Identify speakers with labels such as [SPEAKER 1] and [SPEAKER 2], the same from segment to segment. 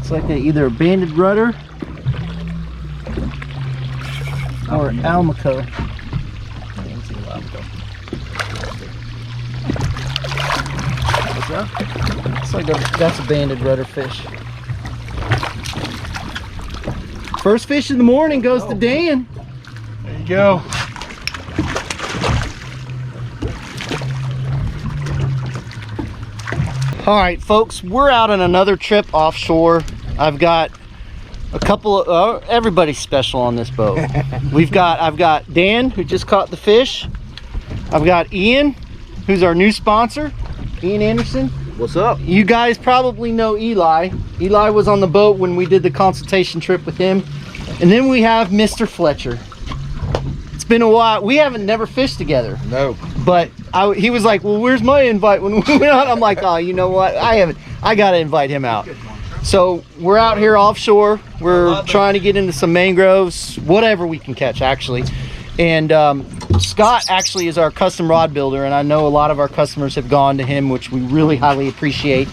[SPEAKER 1] Looks like either a banded rudder or almaco. Looks like that's a banded rudder fish. First fish in the morning goes to Dan.
[SPEAKER 2] There you go.
[SPEAKER 1] All right, folks, we're out on another trip offshore. I've got a couple of everybody's special on this boat. I've got Dan, who just caught the fish. I've got Ian, who's our new sponsor, Ian Anderson.
[SPEAKER 2] What's up?
[SPEAKER 1] You guys probably know Eli. Eli was on the boat when we did the consultation trip with him. And then we have Mr. Fletcher. It's been a while. We haven't never fished together.
[SPEAKER 2] No.
[SPEAKER 1] But he was like, well, where's my invite when we went out? I'm like, oh, you know what? I got to invite him out. So we're out here offshore. We're trying to get into some mangroves, whatever we can catch, actually. And Scott actually is our custom rod builder, and I know a lot of our customers have gone to him, which we really highly appreciate.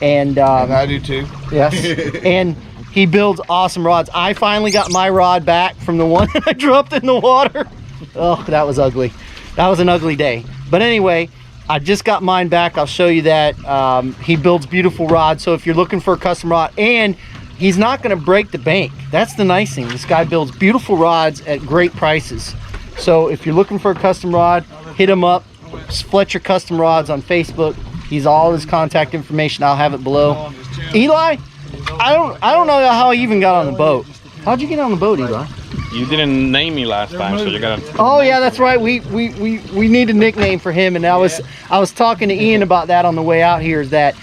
[SPEAKER 1] And
[SPEAKER 2] I do too.
[SPEAKER 1] Yes. And he builds awesome rods. I finally got my rod back from the one that I dropped in the water. Oh, that was ugly. That was an ugly day. But anyway, I just got mine back. I'll show you that. He builds beautiful rods. So if you're looking for a custom rod, and he's not going to break the bank. That's the nice thing. This guy builds beautiful rods at great prices. So if you're looking for a custom rod, hit him up. Fletcher Custom Rods on Facebook. He's all his contact information. I'll have it below. Eli, I don't know how he even got on the boat. How'd you get on the boat, Eli?
[SPEAKER 3] You didn't name me last time, so you're gonna.
[SPEAKER 1] Oh yeah, that's right. We need a nickname for him, and I was talking to Ian about that on the way out here. Is that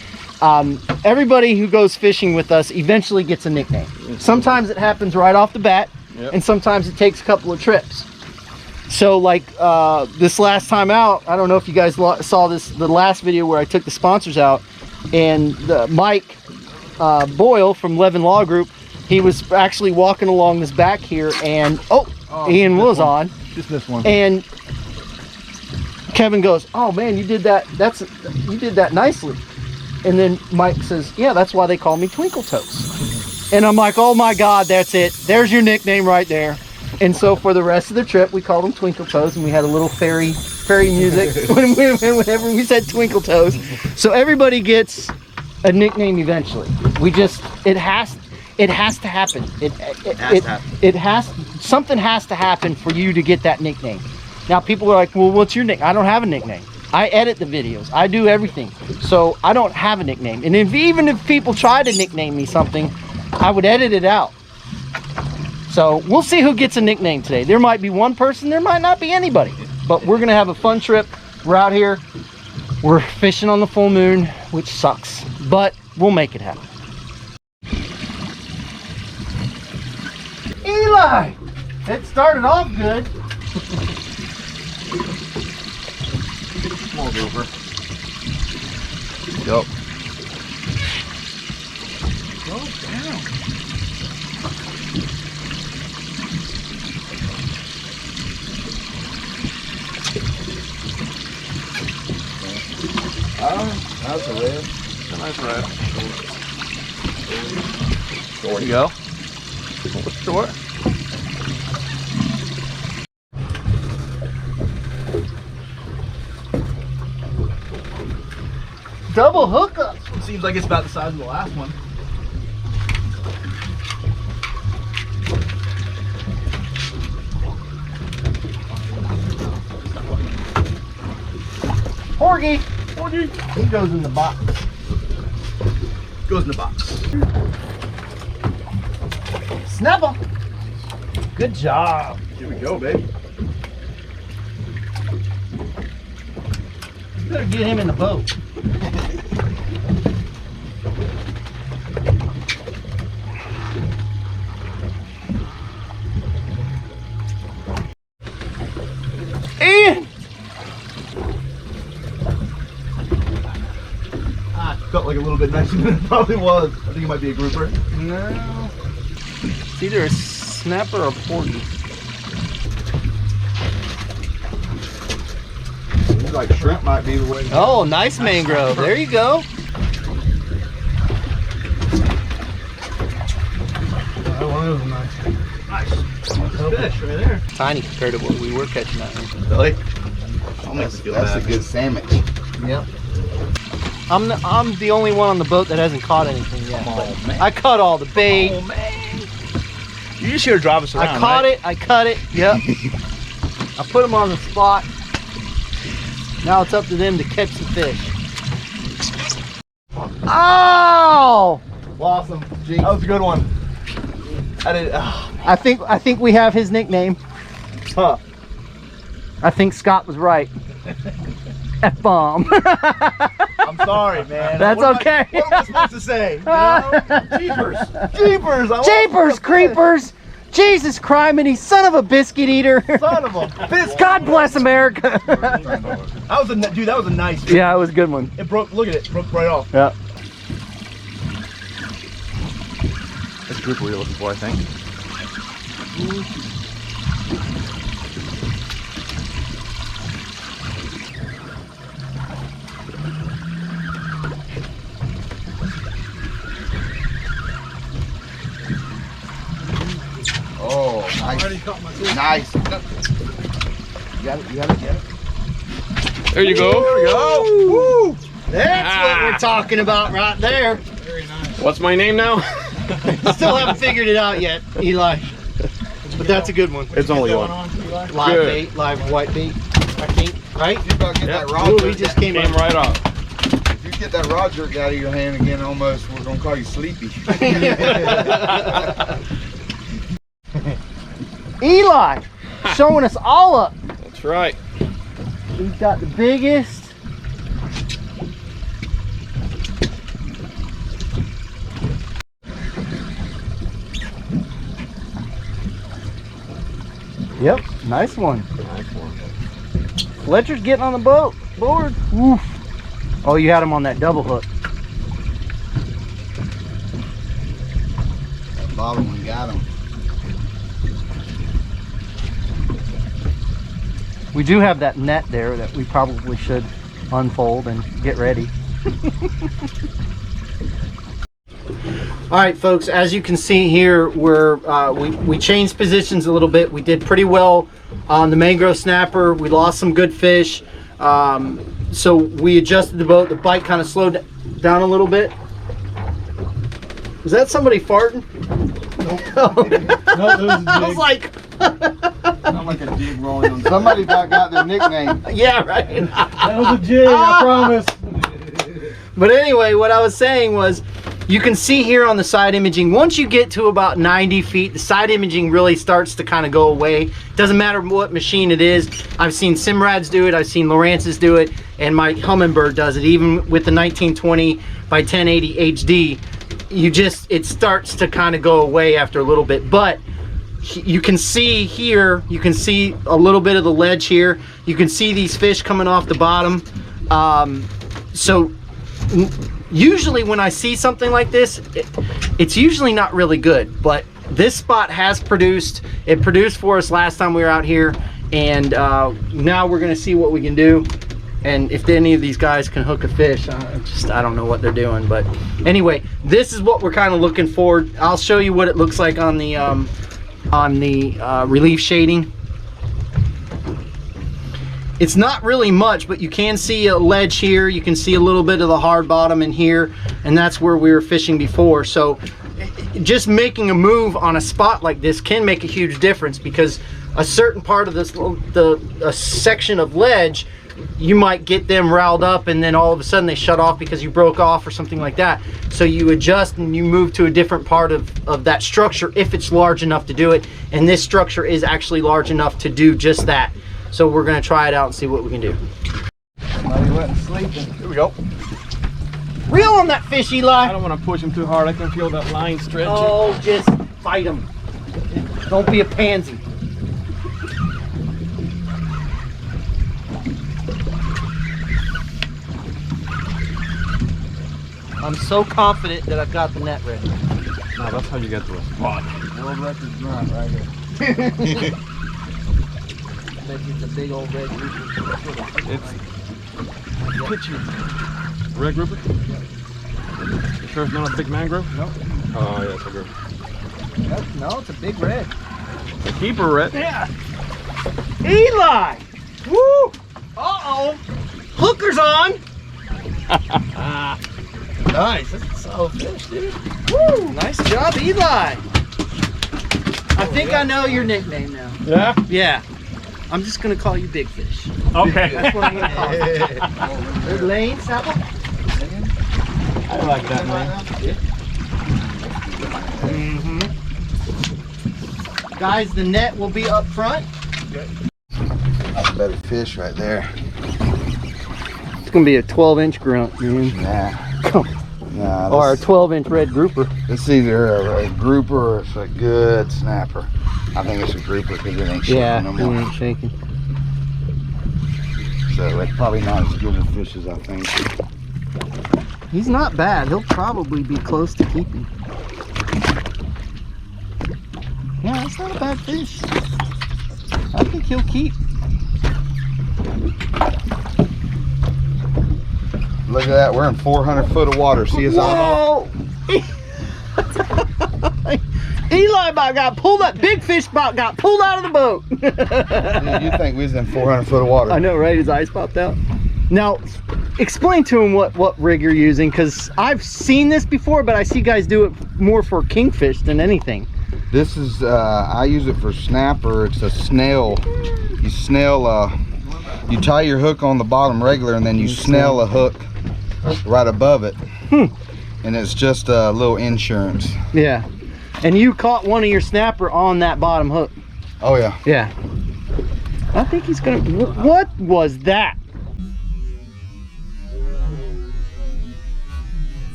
[SPEAKER 1] everybody who goes fishing with us eventually gets a nickname. Sometimes it happens right off the bat, and sometimes it takes a couple of trips. So like this last time out, I don't know if you guys saw the last video where I took the sponsors out, and Mike Boyle from Levin Law Group, he was actually walking along this back here, and Ian was on.
[SPEAKER 2] Just this one.
[SPEAKER 1] And Kevin goes, "Oh man, you did that. You did that nicely." And then Mike says, "Yeah, that's why they call me Twinkle Toes." And I'm like, "Oh my God, that's it. There's your nickname right there." And so for the rest of the trip, we called him Twinkle Toes, and we had a little fairy music whenever we said Twinkle Toes. So everybody gets a nickname eventually. It has to happen. Something has to happen for you to get that nickname. Now people are like, well, what's your nickname? I don't have a nickname. I edit the videos. I do everything. So I don't have a nickname. And even if people try to nickname me something, I would edit it out. So we'll see who gets a nickname today. There might be one person, there might not be anybody. But we're gonna have a fun trip. We're out here. We're fishing on the full moon, which sucks. But we'll make it happen. Eli! It started off good.
[SPEAKER 2] Small grouper. Go. Go down. That's a red.
[SPEAKER 3] A nice red.
[SPEAKER 2] There you go.
[SPEAKER 3] Short.
[SPEAKER 1] Double hookup.
[SPEAKER 2] Seems like it's about the size of the last one.
[SPEAKER 1] Porgy. He goes in the box.
[SPEAKER 2] Goes in the box.
[SPEAKER 1] Snapper. Good job.
[SPEAKER 2] Here we go, baby.
[SPEAKER 1] You better get him in the boat. Ian!
[SPEAKER 2] Felt like a little bit nicer than it probably was. I think it might be a grouper.
[SPEAKER 1] No. It's either a snapper or a porgy.
[SPEAKER 2] Seems like shrimp might be the way.
[SPEAKER 1] Oh, nice mangrove. There you go.
[SPEAKER 2] Oh, that was nice. Nice fish right there.
[SPEAKER 1] Tiny compared to what we were catching that one.
[SPEAKER 2] Really?
[SPEAKER 4] That's a good sandwich.
[SPEAKER 1] Yep. I'm the only one on the boat that hasn't caught anything yet.
[SPEAKER 2] Oh, man.
[SPEAKER 1] I caught all the bait.
[SPEAKER 2] Oh, man. You just here to drive us around,
[SPEAKER 1] I caught
[SPEAKER 2] right?
[SPEAKER 1] it. I cut it. Yep. I put them on the spot. Now it's up to them to catch the fish. Oh!
[SPEAKER 2] Awesome. That was a good one. I did.
[SPEAKER 1] I think we have his nickname.
[SPEAKER 2] Huh.
[SPEAKER 1] I think Scott was right. F-bomb.
[SPEAKER 2] I'm sorry, man.
[SPEAKER 1] That's okay.
[SPEAKER 2] What am I supposed to say? You know? Jeepers. Jeepers.
[SPEAKER 1] Jeepers creepers. Jesus criminy, son of a biscuit eater.
[SPEAKER 2] Son of a biscuit.
[SPEAKER 1] God bless America.
[SPEAKER 2] Dude, that was a nice fish.
[SPEAKER 1] Yeah, it was a good one.
[SPEAKER 2] It broke, look at it, broke right off.
[SPEAKER 1] Yeah.
[SPEAKER 3] That's a grouper you're looking for, I think.
[SPEAKER 4] Oh, nice. Nice. You got it, you got it, you got it.
[SPEAKER 3] There you go.
[SPEAKER 2] There we go. Woo.
[SPEAKER 1] That's what we're talking about right there.
[SPEAKER 3] What's my name now?
[SPEAKER 1] Still haven't figured it out yet, Eli. But that's a good one.
[SPEAKER 3] It's only one.
[SPEAKER 1] Live
[SPEAKER 3] Good.
[SPEAKER 1] bait, live white bait, I think, right?
[SPEAKER 4] You about get that rod
[SPEAKER 1] Ooh,
[SPEAKER 4] jerk
[SPEAKER 1] he just
[SPEAKER 4] out-
[SPEAKER 1] came
[SPEAKER 3] Came
[SPEAKER 1] up.
[SPEAKER 3] right off.
[SPEAKER 4] If you get that rod jerk out of your hand again, almost, we're gonna call you sleepy.
[SPEAKER 1] Eli, showing us all up.
[SPEAKER 3] That's right.
[SPEAKER 1] He's got the biggest. Yep, nice one.
[SPEAKER 3] Nice one.
[SPEAKER 1] Fletcher's getting on the boat. Board. Oof. Oh, you had him on that double hook.
[SPEAKER 4] That bottom one got him.
[SPEAKER 1] We do have that net there that we probably should unfold and get ready. All right, folks, as you can see here, we changed positions a little bit. We did pretty well on the mangrove snapper. We lost some good fish. So we adjusted the boat. The bite kind of slowed down a little bit. Was that somebody farting?
[SPEAKER 2] No,
[SPEAKER 1] I was like,
[SPEAKER 4] Sound like a jig rolling on. Somebody about got their nickname.
[SPEAKER 1] yeah, right.
[SPEAKER 2] that was a jig, I promise.
[SPEAKER 1] But anyway, what I was saying was, you can see here on the side imaging, once you get to about 90 feet, the side imaging really starts to kind of go away. Doesn't matter what machine it is. I've seen Simrad's do it, I've seen Lawrence's do it, and my Humminbird does it. Even with the 1920 by 1080 HD, it starts to kind of go away after a little bit. But you can see here, you can see a little bit of the ledge here. You can see these fish coming off the bottom. Usually when I see something like this, it's usually not really good, but this spot has produced. It produced for us last time we were out here, and now we're gonna see what we can do. And if any of these guys can hook a fish, I don't know what they're doing. But anyway, this is what we're kind of looking for. I'll show you what it looks like on the relief shading. It's not really much, but you can see a ledge here. You can see a little bit of the hard bottom in here, and that's where we were fishing before. So just making a move on a spot like this can make a huge difference, because a certain part of this, a section of ledge, you might get them riled up and then all of a sudden they shut off because you broke off or something like that. So you adjust and you move to a different part of that structure if it's large enough to do it. And this structure is actually large enough to do just that. So we're gonna try it out and see what we can do.
[SPEAKER 4] Somebody went sleeping.
[SPEAKER 2] Here we go.
[SPEAKER 1] Reel on that fish, Eli.
[SPEAKER 3] I don't want to push him too hard. I can feel that line stretching.
[SPEAKER 1] Oh, just fight him. Don't be a pansy. I'm so confident that I've got the net ready.
[SPEAKER 3] No, that's how you get to a spot.
[SPEAKER 4] World record grunt right here.
[SPEAKER 1] It's a big old red grouper.
[SPEAKER 3] It's pitchy. Red grouper? You sure it's not a big mangrove?
[SPEAKER 4] No.
[SPEAKER 3] Oh, yeah, it's a grouper.
[SPEAKER 1] Nope, no, it's a big red.
[SPEAKER 3] The keeper red.
[SPEAKER 1] Yeah. Eli! Woo! Uh-oh! Hooker's on! Nice, that's a solid fish, dude. Woo! Nice job, Eli! I think I know your nickname now.
[SPEAKER 3] Yeah?
[SPEAKER 1] Yeah. I'm just gonna call you Big Fish.
[SPEAKER 3] Okay.
[SPEAKER 1] That's what I'm gonna call you. There's Lane, Snapple.
[SPEAKER 3] I like that, man.
[SPEAKER 1] Mm-hmm. Guys, the net will be up front.
[SPEAKER 4] That's a better fish right there.
[SPEAKER 1] It's gonna be a 12-inch grunt, man.
[SPEAKER 4] Nah. Nah,
[SPEAKER 1] Or a 12-inch red grouper.
[SPEAKER 4] it's either a grouper or it's a good snapper. I think it's a grouper because it ain't shaking
[SPEAKER 1] Yeah,
[SPEAKER 4] no
[SPEAKER 1] he
[SPEAKER 4] more.
[SPEAKER 1] ain't shaking.
[SPEAKER 4] So it's probably not as good a fish as I think.
[SPEAKER 1] He's not bad. He'll probably be close to keeping. Yeah, that's not a bad fish. I think he'll keep.
[SPEAKER 4] Look at that, we're in 400 foot of water. See us on?
[SPEAKER 1] Whoa! Eli about got pulled up. Big fish about got pulled out of the boat.
[SPEAKER 4] Dude, you think we was in 400 foot of water?
[SPEAKER 1] I know, right? His eyes popped out. Now, explain to him what rig you're using, because I've seen this before, but I see guys do it more for kingfish than anything.
[SPEAKER 4] This is, I use it for snapper. It's a snail. You you tie your hook on the bottom regular and then you snell a hook right above it. And it's just a little insurance.
[SPEAKER 1] Yeah. And you caught one of your snapper on that bottom hook.
[SPEAKER 4] Oh yeah.
[SPEAKER 1] Yeah. I think he's gonna, what was that?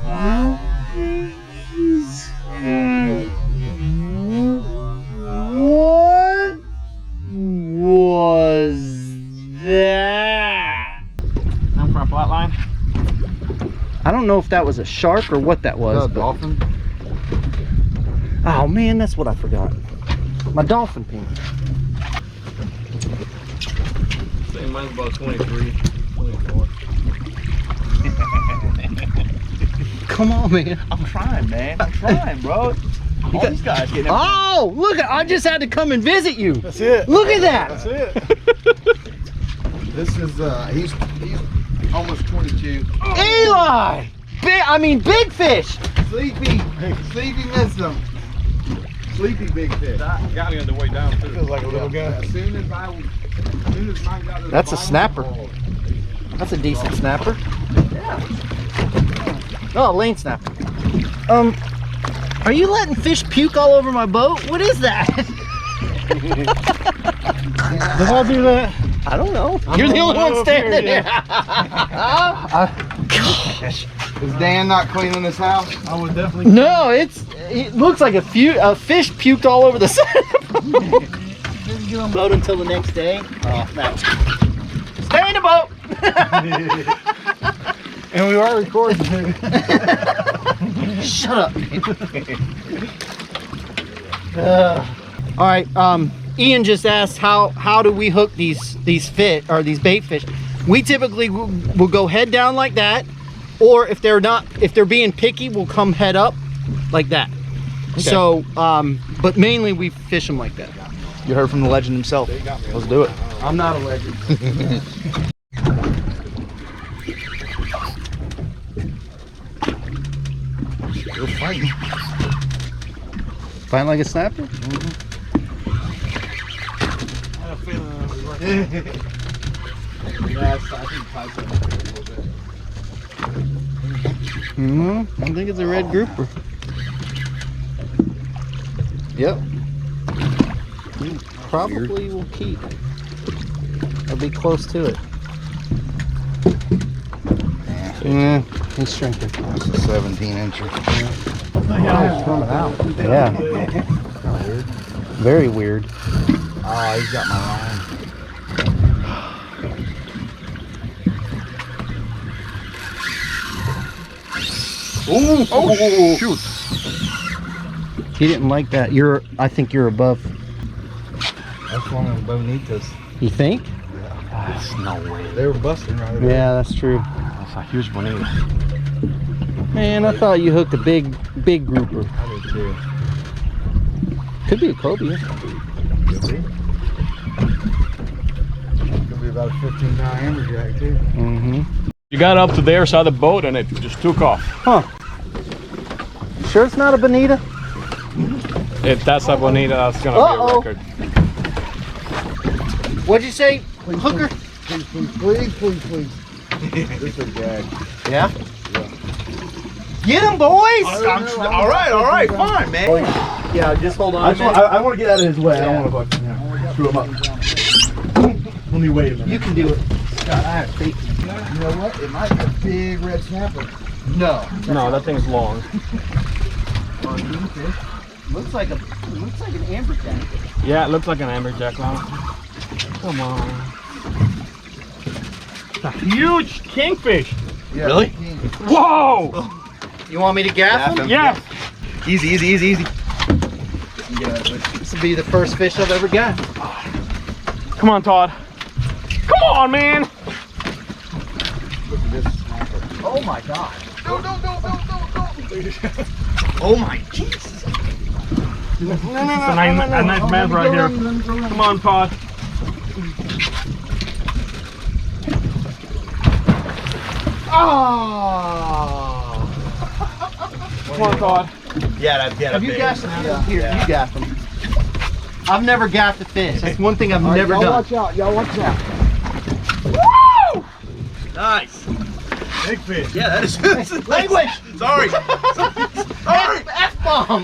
[SPEAKER 1] What was that?
[SPEAKER 3] I'm from flat line.
[SPEAKER 1] I don't know if that was a shark or what that was.
[SPEAKER 4] But dolphin?
[SPEAKER 1] Oh man, that's what I forgot. My dolphin pin.
[SPEAKER 3] I think mine's about 23, 24.
[SPEAKER 1] Come on, man.
[SPEAKER 2] I'm trying, man. I'm trying, bro. All these guys getting
[SPEAKER 1] Oh, look! I just had to come and visit you.
[SPEAKER 2] That's it.
[SPEAKER 1] Look at that.
[SPEAKER 2] That's it.
[SPEAKER 4] This is, he's almost 22.
[SPEAKER 1] Eli! Big fish.
[SPEAKER 4] Sleepy missed him. Sleepy big fish.
[SPEAKER 3] Got it on the way down too.
[SPEAKER 2] Feels like a little guy.
[SPEAKER 4] As soon as mine got to the
[SPEAKER 1] That's a
[SPEAKER 4] bottom
[SPEAKER 1] snapper.
[SPEAKER 4] of the hole.
[SPEAKER 1] That's a decent snapper. Oh, lane snapper. Are you letting fish puke all over my boat? What is that?
[SPEAKER 2] Did I do that?
[SPEAKER 1] I don't know. You're the only one standing there. Gosh.
[SPEAKER 4] Is Dan not cleaning this house?
[SPEAKER 2] I would definitely.
[SPEAKER 1] No, it looks like a fish puked all over the side of the boat. Boat until the next day. Oh, no. Stay in the boat.
[SPEAKER 2] And we are recording.
[SPEAKER 1] Shut up. All right. Ian just asked how do we hook these fish or these bait fish? We typically will go head down like that, or if they're being picky, we'll come head up like that. Okay. So, but mainly we fish them like that.
[SPEAKER 2] You heard from the legend himself. Let's do it.
[SPEAKER 1] I'm not a legend.
[SPEAKER 4] You're fighting.
[SPEAKER 1] Fighting like a snapper?
[SPEAKER 2] Yeah, I think Tyson a little bit.
[SPEAKER 1] I think it's a red grouper. Yep. He probably will keep. I'll be close to it. Yeah, he's shrinking.
[SPEAKER 4] That's a 17 incher.
[SPEAKER 1] Yeah. Very weird.
[SPEAKER 4] Oh, he's got my line.
[SPEAKER 3] Ooh, oh, shoot.
[SPEAKER 1] He didn't like that. I think you're above.
[SPEAKER 4] That's one of the bonitas.
[SPEAKER 1] You think?
[SPEAKER 3] That's no way.
[SPEAKER 4] They were busting right away.
[SPEAKER 1] Yeah, that's true.
[SPEAKER 3] That's a huge bonita.
[SPEAKER 1] Man, I thought you hooked a big grouper.
[SPEAKER 4] I did too.
[SPEAKER 1] Could be a cobia.
[SPEAKER 4] Could be about a 15-pound amberjack too.
[SPEAKER 1] Mm-hmm.
[SPEAKER 3] You got up to their side of the boat and it just took off.
[SPEAKER 1] Huh. You sure it's not a bonita?
[SPEAKER 3] If that's a bonita, that's gonna be a record.
[SPEAKER 1] What'd you say, hooker?
[SPEAKER 4] Please, please, please, please, please. This is a gag.
[SPEAKER 1] Yeah? Get him, boys!
[SPEAKER 2] All right, fine, man.
[SPEAKER 1] Yeah, just hold on.
[SPEAKER 2] I want to get out of his way. I don't want to screw him up. Let me wait a minute.
[SPEAKER 1] You can do it. God, I have faith.
[SPEAKER 4] You know what? It might be a big red snapper.
[SPEAKER 1] No.
[SPEAKER 3] No, that thing's long.
[SPEAKER 1] Looks like an amberjack.
[SPEAKER 3] Yeah, it looks like an amberjack now. Come on. It's a huge kingfish.
[SPEAKER 4] Yeah,
[SPEAKER 1] Really?
[SPEAKER 3] Whoa!
[SPEAKER 1] You want me to gaff him?
[SPEAKER 3] Yeah.
[SPEAKER 2] Easy.
[SPEAKER 1] This will be the first fish I've ever got.
[SPEAKER 3] Come on, Todd. Come on, man.
[SPEAKER 4] Look at this snapper.
[SPEAKER 1] Oh my God.
[SPEAKER 2] No.
[SPEAKER 1] Oh my Jesus.
[SPEAKER 3] It's a nice man right here. Come on, Todd.
[SPEAKER 1] Oh.
[SPEAKER 3] Come on, Todd.
[SPEAKER 1] Have you gaffed him? Here, you gaff him. I've never gaffed a fish. That's one thing I've never done.
[SPEAKER 4] Watch out, y'all watch out.
[SPEAKER 3] Woo!
[SPEAKER 2] Nice.
[SPEAKER 3] Big fish.
[SPEAKER 2] Yeah, that is
[SPEAKER 1] Language.
[SPEAKER 2] Sorry.
[SPEAKER 1] F-bomb.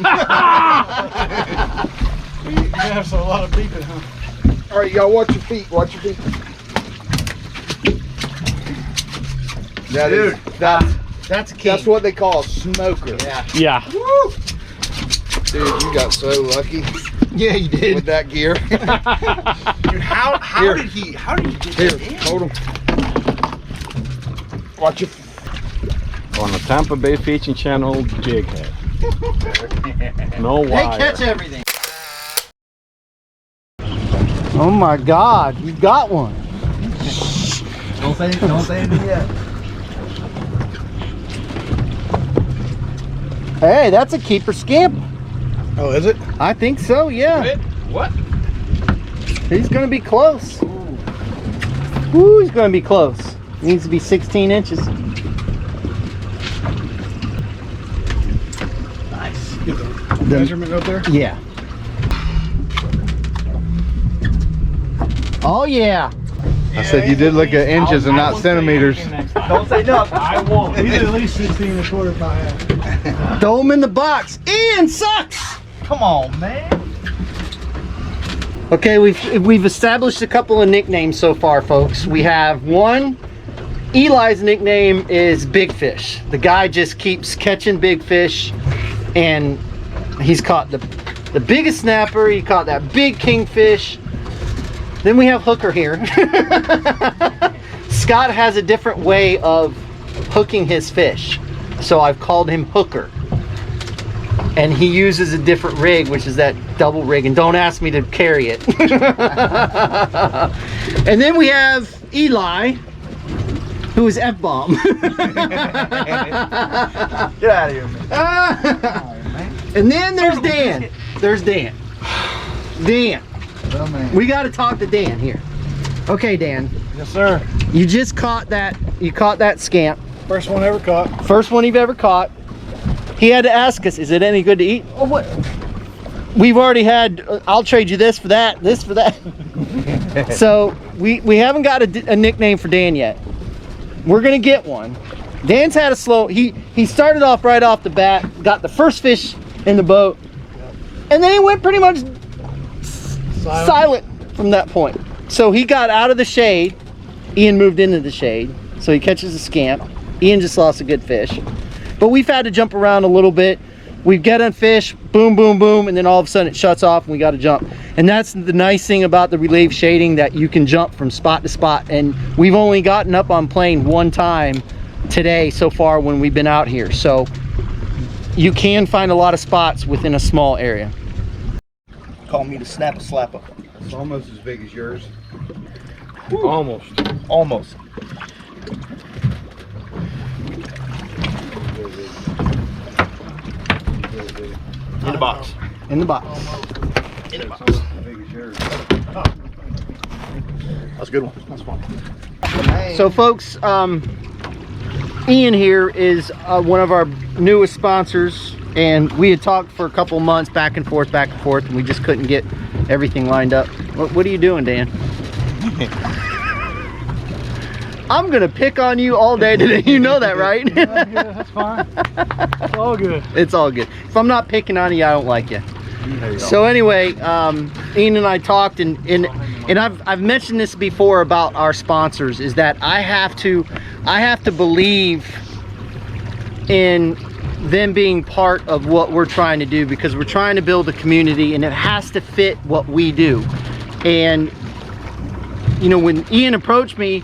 [SPEAKER 3] You have a lot of beeping, huh?
[SPEAKER 4] All right, y'all watch your feet. Watch your feet. That
[SPEAKER 2] Dude,
[SPEAKER 4] is,
[SPEAKER 1] That's a king.
[SPEAKER 4] that's what they call a smoker.
[SPEAKER 1] Yeah.
[SPEAKER 3] Yeah.
[SPEAKER 4] Woo! Dude, you got so lucky
[SPEAKER 1] Yeah, you did.
[SPEAKER 4] with that gear.
[SPEAKER 2] Dude, how did he get
[SPEAKER 4] Here,
[SPEAKER 2] that in?
[SPEAKER 4] hold him. Watch your.
[SPEAKER 3] On the Tampa Bay Fishing Channel jig head. No
[SPEAKER 1] They
[SPEAKER 3] wire.
[SPEAKER 1] catch everything. Oh my God, you got one.
[SPEAKER 2] Don't say anything yet.
[SPEAKER 1] Hey, that's a keeper scamp.
[SPEAKER 4] Oh, is it?
[SPEAKER 1] I think so, yeah.
[SPEAKER 3] What?
[SPEAKER 1] He's gonna be close. Ooh, he's gonna be close. Needs to be 16 inches.
[SPEAKER 2] Nice.
[SPEAKER 4] Measurement up there?
[SPEAKER 1] Yeah. Oh yeah.
[SPEAKER 4] I said you did look at inches and not centimeters.
[SPEAKER 2] Don't say nothing.
[SPEAKER 3] I won't.
[SPEAKER 5] He's at least 16 and a quarter by half.
[SPEAKER 1] Throw him in the box. Ian sucks.
[SPEAKER 2] Come on, man.
[SPEAKER 1] Okay, we've established a couple of nicknames so far, folks. We have one. Eli's nickname is Big Fish. The guy just keeps catching big fish, and he's caught the biggest snapper. He caught that big kingfish. Then we have Hooker here. Scott has a different way of hooking his fish, so I've called him Hooker. And he uses a different rig, which is that double rig, and don't ask me to carry it. And then we have Eli, who is F-bomb.
[SPEAKER 2] Get out of here, man.
[SPEAKER 1] And then there's Dan. There's Dan. Dan.
[SPEAKER 4] Oh, man.
[SPEAKER 1] We got to talk to Dan here. Okay, Dan.
[SPEAKER 5] Yes, sir.
[SPEAKER 1] You just caught that. You caught that scamp.
[SPEAKER 5] First one ever caught.
[SPEAKER 1] First one you've ever caught. He had to ask us, is it any good to eat? Oh, what? We've already had, I'll trade you this for that, this for that. So we haven't got a nickname for Dan yet. We're gonna get one. Dan's had a slow, he started off right off the bat, got the first fish in the boat, and then he went pretty much silent from that point. So he got out of the shade. Ian moved into the shade, so he catches a scamp. Ian just lost a good fish. But we've had to jump around a little bit. We get on fish, boom, boom, boom, and then all of a sudden it shuts off and we got to jump. And that's the nice thing about the relief shading, that you can jump from spot to spot. And we've only gotten up on plane one time today so far when we've been out here. So you can find a lot of spots within a small area.
[SPEAKER 2] Call me the snapper slapper.
[SPEAKER 4] It's almost as big as yours.
[SPEAKER 3] Almost.
[SPEAKER 2] Almost.
[SPEAKER 1] In the box. In the box.
[SPEAKER 2] That's a good one. That's fun.
[SPEAKER 1] So folks, Ian here is one of our newest sponsors, and we had talked for a couple months back and forth, and we just couldn't get everything lined up. What are you doing, Dan? I'm gonna pick on you all day today. You know that, right?
[SPEAKER 5] Yeah, that's fine. It's all good.
[SPEAKER 1] It's all good. If I'm not picking on you, I don't like you. So anyway, Ian and I talked, and I've mentioned this before about our sponsors, is that I have to believe in them being part of what we're trying to do, because we're trying to build a community and it has to fit what we do. And you know, when Ian approached me,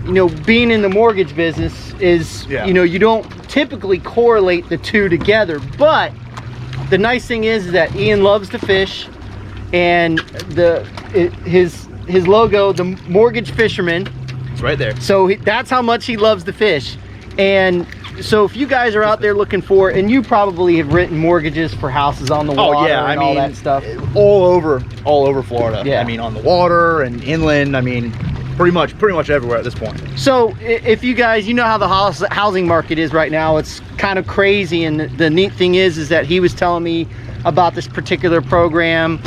[SPEAKER 1] you know, being in the mortgage business is, you know, you don't typically correlate the two together, but the nice thing is that Ian loves to fish, and his logo, the Mortgage Fisherman,
[SPEAKER 2] It's right there.
[SPEAKER 1] so that's how much he loves to fish. And so if you guys are out there looking for, and you probably have written mortgages for houses on the water and all that stuff.
[SPEAKER 2] all over Florida.
[SPEAKER 1] Yeah.
[SPEAKER 2] I mean, on the water and inland. I mean, pretty much everywhere at this point.
[SPEAKER 1] So if you guys, you know how the housing market is right now, it's kind of crazy. And the neat thing is that he was telling me about this particular program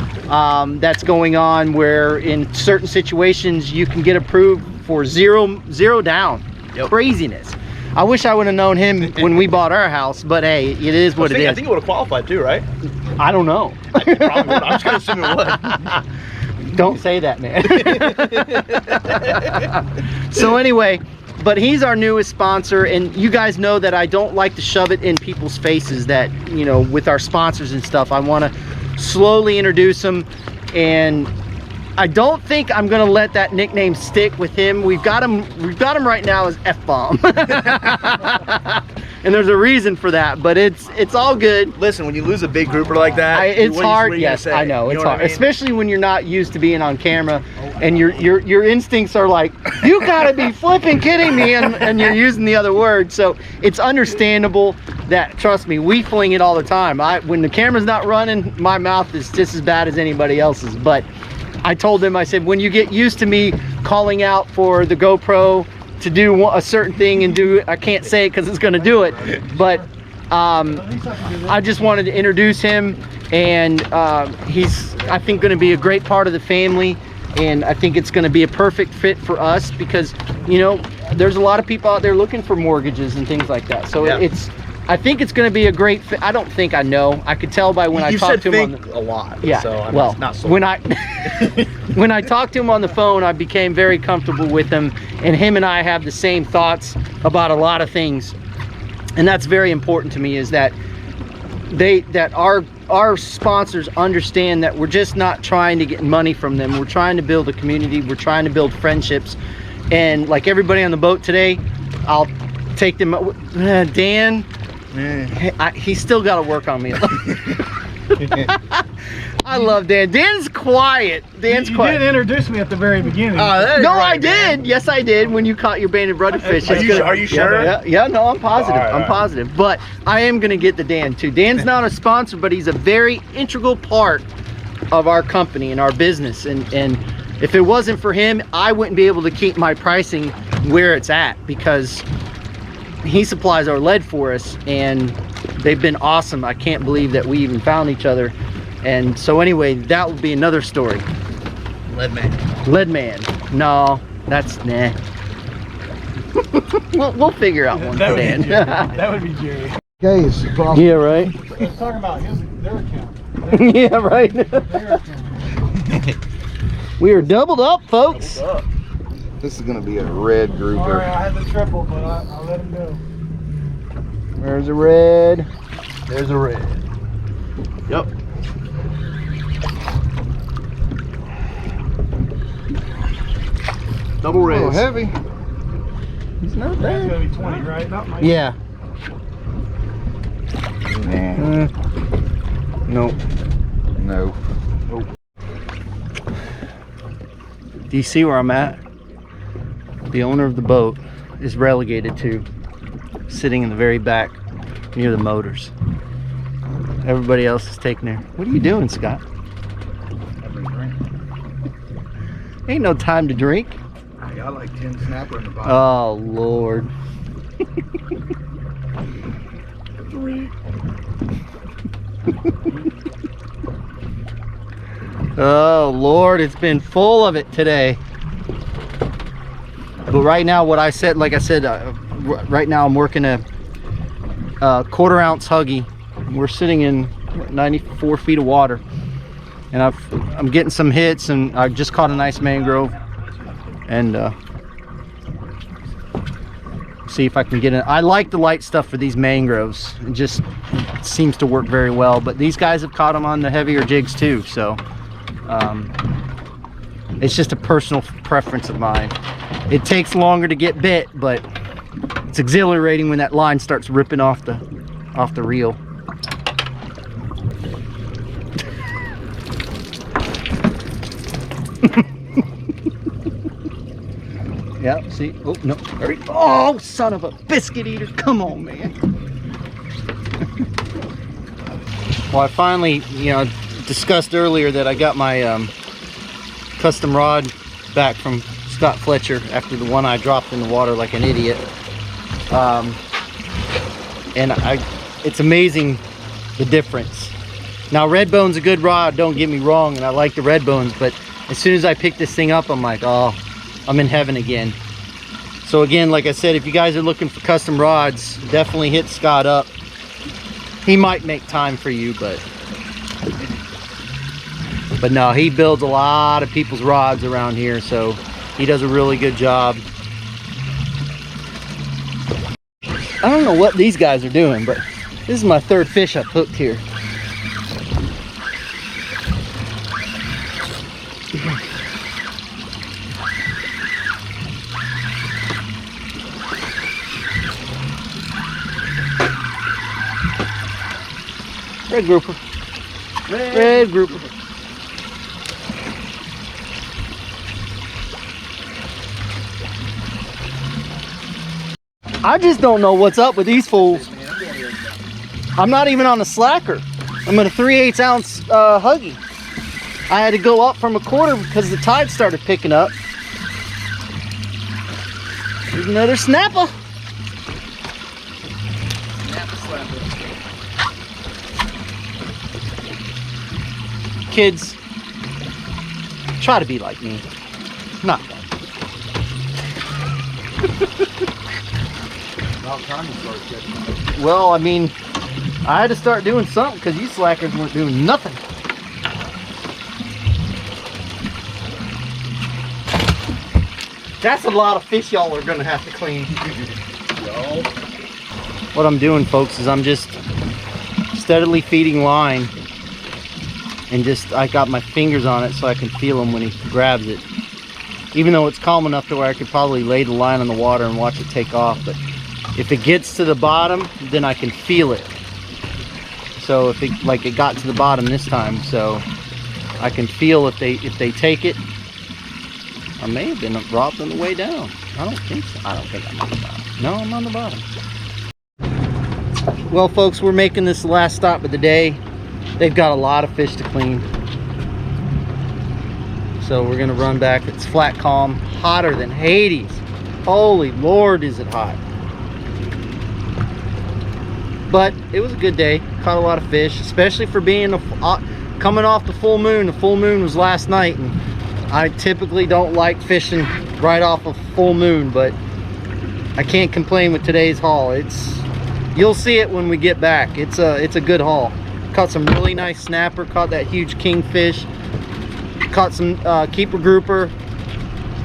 [SPEAKER 1] that's going on, where in certain situations you can get approved for zero down.
[SPEAKER 2] Yep.
[SPEAKER 1] Craziness. I wish I would have known him when we bought our house, but hey, it is what it is.
[SPEAKER 2] I think it would have qualified too, right?
[SPEAKER 1] I don't know.
[SPEAKER 2] It probably would. I'm just gonna assume it would.
[SPEAKER 1] Don't say that, man. So anyway, but he's our newest sponsor, and you guys know that I don't like to shove it in people's faces that, you know, with our sponsors and stuff. I want to slowly introduce them, and I don't think I'm gonna let that nickname stick with him. We've got him right now as F-bomb. And there's a reason for that, but it's all good.
[SPEAKER 2] Listen, when you lose a big grouper like that,
[SPEAKER 1] It's hard.
[SPEAKER 2] what are you
[SPEAKER 1] Yes,
[SPEAKER 2] gonna say?
[SPEAKER 1] I know
[SPEAKER 2] You
[SPEAKER 1] it's
[SPEAKER 2] what
[SPEAKER 1] hard,
[SPEAKER 2] I mean?
[SPEAKER 1] especially when you're not used to being on camera, and your instincts are like, you gotta be flipping kidding me, and you're using the other word. So it's understandable that, trust me, we fling it all the time. When the camera's not running, my mouth is just as bad as anybody else's. But I told him, I said, when you get used to me calling out for the GoPro to do a certain thing and I can't say it because it's going to do it, but I just wanted to introduce him, and he's, I think, going to be a great part of the family, and I think it's going to be a perfect fit for us, because, you know, there's a lot of people out there looking for mortgages and things like that. So I think it's going to be a great fit. I don't think I know. I could tell by when I talked to him on the,
[SPEAKER 2] a lot.
[SPEAKER 1] yeah.
[SPEAKER 2] So I'm
[SPEAKER 1] well,
[SPEAKER 2] not sold.
[SPEAKER 1] when I talked to him on the phone, I became very comfortable with him, and him and I have the same thoughts about a lot of things, and that's very important to me. Is that our sponsors understand that we're just not trying to get money from them. We're trying to build a community. We're trying to build friendships, and like everybody on the boat today, I'll take them. Dan. He's still got to work on me. I love Dan. Dan's quiet. Dan's quiet.
[SPEAKER 5] You did introduce me at the very beginning.
[SPEAKER 1] No,
[SPEAKER 2] right,
[SPEAKER 1] I did. Yes, I did. When you caught your banded brudderfish.
[SPEAKER 2] Are you sure?
[SPEAKER 1] Yeah, no, I'm positive.
[SPEAKER 2] All right,
[SPEAKER 1] I'm positive. But I am going to get the Dan too. Dan's not a sponsor, but he's a very integral part of our company and our business. And if it wasn't for him, I wouldn't be able to keep my pricing where it's at, because he supplies our lead for us, and they've been awesome. I can't believe that we even found each other. And so anyway, that will be another story.
[SPEAKER 2] Lead man.
[SPEAKER 1] No, that's nah. we'll figure out one for Dan.
[SPEAKER 5] That would be Jerry.
[SPEAKER 4] Guys,
[SPEAKER 1] Yeah, right.
[SPEAKER 5] He's talking about their account.
[SPEAKER 1] Yeah, right.
[SPEAKER 5] Their account.
[SPEAKER 1] We are doubled up, folks.
[SPEAKER 4] this is gonna be a red
[SPEAKER 5] Sorry,
[SPEAKER 4] grouper.
[SPEAKER 5] I had the triple, but I'll let him go.
[SPEAKER 1] There's a red.
[SPEAKER 2] There's a red. Yep. Double
[SPEAKER 4] A
[SPEAKER 2] reds.
[SPEAKER 4] little heavy.
[SPEAKER 1] He's not
[SPEAKER 5] That's
[SPEAKER 1] bad.
[SPEAKER 5] gonna be 20, right? Not my.
[SPEAKER 1] Yeah.
[SPEAKER 4] Nah,
[SPEAKER 1] Nope.
[SPEAKER 4] no.
[SPEAKER 1] Do you see where I'm at? The owner of the boat is relegated to sitting in the very back near the motors. Everybody else is taking there. What are you doing, Scott? Ain't no time to drink.
[SPEAKER 4] I got like 10 snapper in the bottom.
[SPEAKER 1] Oh, Lord. Oh, Lord, it's been full of it today. But right now, what I said, like I said, right now I'm working a 1/4 ounce Huggy. We're sitting in 94 feet of water. And I'm getting some hits, and I just caught a nice mangrove. And see if I can get it. I like the light stuff for these mangroves. It just seems to work very well. But these guys have caught them on the heavier jigs too. So it's just a personal preference of mine. It takes longer to get bit, but it's exhilarating when that line starts ripping off the reel. Yeah, see? Oh, no. Oh, son of a biscuit eater. Come on, man. Well, I finally, discussed earlier that I got my custom rod back from Scott Fletcher after the one I dropped in the water like an idiot. And it's amazing the difference. Now, Redbone's a good rod, don't get me wrong, and I like the Redbones, but as soon as I pick this thing up, I'm like, oh, I'm in heaven again. So again, like I said, if you guys are looking for custom rods, definitely hit Scott up. He might make time for you, but no, he builds a lot of people's rods around here, so he does a really good job. I don't know what these guys are doing, but this is my 3rd fish I've hooked here. Red grouper. Red grouper. I just don't know what's up with these fools. I'm not even on a slacker. I'm at a 3/8 ounce Huggy. I had to go up from a 1/4 because the tide started picking up. There's another snapper. Kids, try to be like me. Not that. Well, I mean, I had to start doing something because you slackers weren't doing nothing. That's a lot of fish y'all are gonna have to clean. What I'm doing, folks, is I'm just steadily feeding line. And I got my fingers on it so I can feel him when he grabs it. Even though it's calm enough to where I could probably lay the line on the water and watch it take off. But if it gets to the bottom, then I can feel it. So if it got to the bottom this time, so I can feel if they take it. I may have been robbed on the way down. I don't think so. I don't think I'm on the bottom. No, I'm on the bottom. Well, folks, we're making this the last stop of the day. They've got a lot of fish to clean. So we're gonna run back. It's flat calm, hotter than Hades. Holy Lord, is it hot. But it was a good day. Caught a lot of fish, especially for being coming off the full moon. The full moon was last night, and I typically don't like fishing right off of full moon, but I can't complain with today's haul. You'll see it when we get back. It's a good haul. Caught some really nice snapper, caught that huge kingfish, caught some keeper grouper.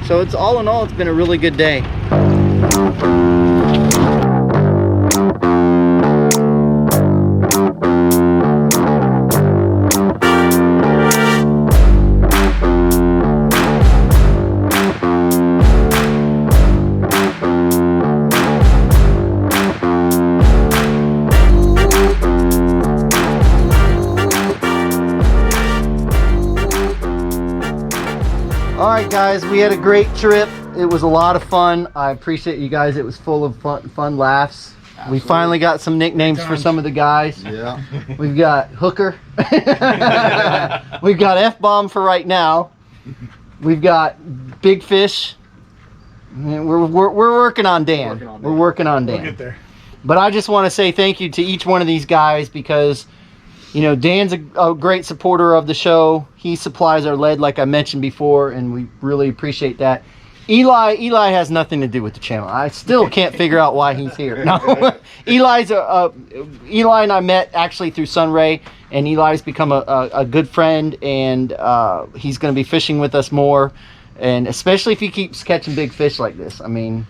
[SPEAKER 1] So it's all in all, it's been a really good day. Alright guys, we had a great trip. It was a lot of fun. I appreciate you guys. It was full of fun laughs. Absolutely. We finally got some nicknames for some of the guys.
[SPEAKER 4] Yeah.
[SPEAKER 1] We've got Hooker. We've got F-Bomb for right now. We've got big fish. We're working on Dan. We're working on Dan.
[SPEAKER 5] We'll get there.
[SPEAKER 1] But I just want to say thank you to each one of these guys because, you know, Dan's a great supporter of the show. He supplies our lead, like I mentioned before, and we really appreciate that. Eli has nothing to do with the channel. I still can't figure out why he's here. No, Eli and I met actually through Sunray, and Eli's become a good friend, and he's going to be fishing with us more, and especially if he keeps catching big fish like this. I mean,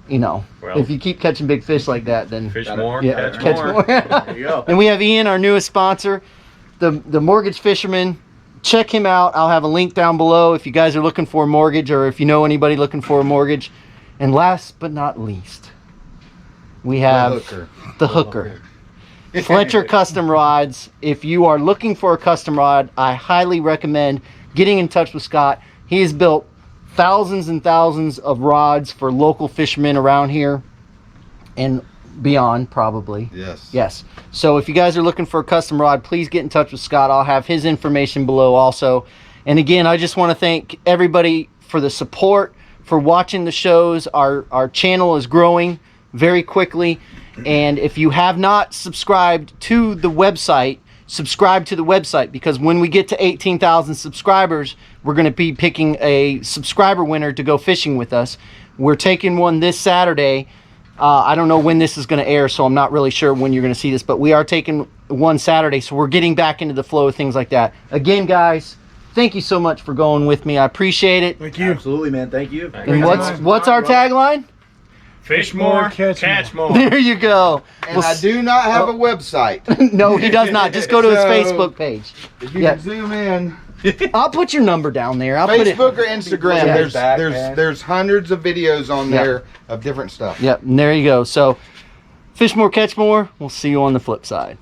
[SPEAKER 1] you know,
[SPEAKER 3] Well,
[SPEAKER 1] if you keep catching big fish like that, then
[SPEAKER 3] Fish more,
[SPEAKER 1] yeah,
[SPEAKER 3] catch more.
[SPEAKER 2] There you go.
[SPEAKER 1] And we have Ian, our newest sponsor, the mortgage fisherman. Check him out. I'll have a link down below if you guys are looking for a mortgage or if you know anybody looking for a mortgage. And last but not least, we have the hooker. Fletcher Custom Rods. If you are looking for a custom rod, I highly recommend getting in touch with Scott. He has built thousands and thousands of rods for local fishermen around here and beyond, probably. Yes. So if you guys are looking for a custom rod, please get in touch with Scott. I'll have his information below also. And again, I just want to thank everybody for the support, for watching the shows. Our channel is growing very quickly. And if you have not subscribed to the website, subscribe to the website, because when we get to 18,000 subscribers, we're going to be picking a subscriber winner to go fishing with us. We're taking one this Saturday. I don't know when this is going to air, so I'm not really sure when you're going to see this, but we are taking one Saturday, so we're getting back into the flow of things like that. Again, guys, thank you so much for going with me. I appreciate it.
[SPEAKER 5] Thank you.
[SPEAKER 2] Absolutely, man. Thank you.
[SPEAKER 1] And what's our tagline?
[SPEAKER 3] Fish more, catch more.
[SPEAKER 1] There you go.
[SPEAKER 4] And I do not have a website.
[SPEAKER 1] No, he does not. Just go to his
[SPEAKER 4] So,
[SPEAKER 1] Facebook page.
[SPEAKER 4] If you
[SPEAKER 1] Yeah.
[SPEAKER 4] can zoom in,
[SPEAKER 1] I'll put your number down there. I'll put it.
[SPEAKER 4] Facebook or Instagram,
[SPEAKER 1] Yeah.
[SPEAKER 4] there's hundreds of videos on
[SPEAKER 1] Yeah.
[SPEAKER 4] there of different stuff.
[SPEAKER 1] Yep, and there you go. So, fish more, catch more. We'll see you on the flip side.